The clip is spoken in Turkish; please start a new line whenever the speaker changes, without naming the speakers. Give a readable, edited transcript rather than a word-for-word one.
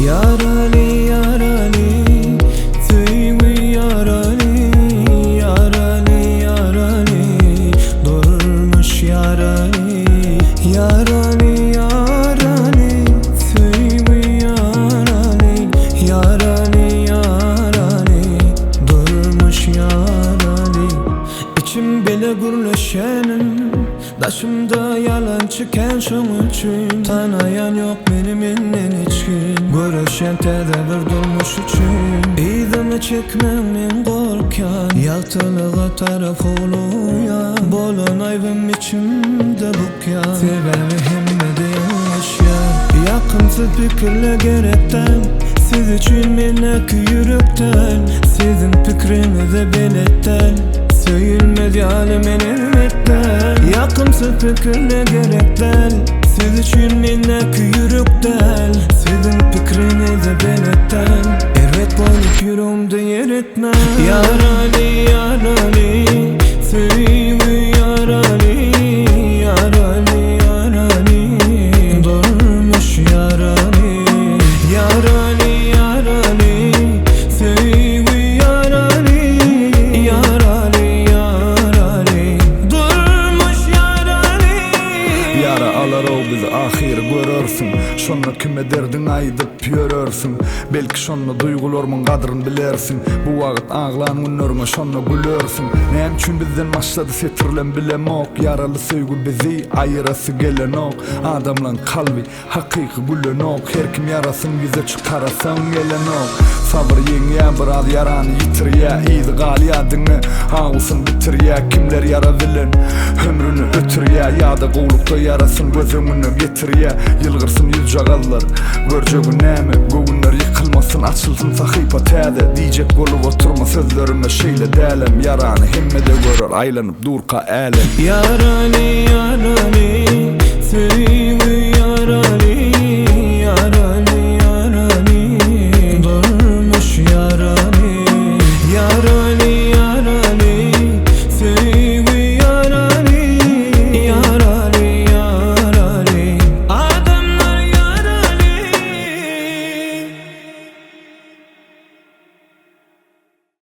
Yarali yarali tüyü yarali yarali yarali durmuş yarali yarali yarali tüyü yarali yarali yarali durmuş yarali İçim bile gürleşenim Daşımda yalan çıkan şun üçün Tanayan yok benim innen içkin Görüşen tedavir durmuş üçün İdimi çekmemin korkan Yaltılığa taraf oluyan Bolon ayvım içimde bukyan Sebebi hemmede yaşayan Yakınsız fikirle gerekten Siz için minnek yürekten Sizin fikrinize biletten Söyülmez alemin elmetten Yakınsız fikirle gerekten Siz için minnek yürekten Sizin fikrinize biletten Evet boyluk yüreğimde yer etmez Yarali yarali Söyü yarali yarali yarali durmuş yarali yarali yarali Söyü yarali yarali yarali durmuş yarali
Yara alar o bizi ahir görürsün Şonla kime derdin aydıp yörürsün Belki şonla duygularımın kadrını bilersin Bu vakit ağlan günlerine şonla gülürsün Ne üçün bizden başladı setirlen bilem ok Yaralı sevgi bizi ayırası gelen ok Adamlan kalbi hakiki gülen ok Her kim yarasın bize çıkarasın gelen ok Sabır yenge bir ad yaranı yitir ya İydi gali adını ağusın bitir ya Kimler yara bilen ömrünü ötür ya Ya da kovlukta yarasın gözümünü getir ya Yılgırsın yüz cagallar göreceğin nemi Göğünler yıkılmasın açılsın sahipa täze Diyecek olup oturma sözlerime şeyle dälem Yaranı hemmede görür aylanıp durka elem
Yarali yarali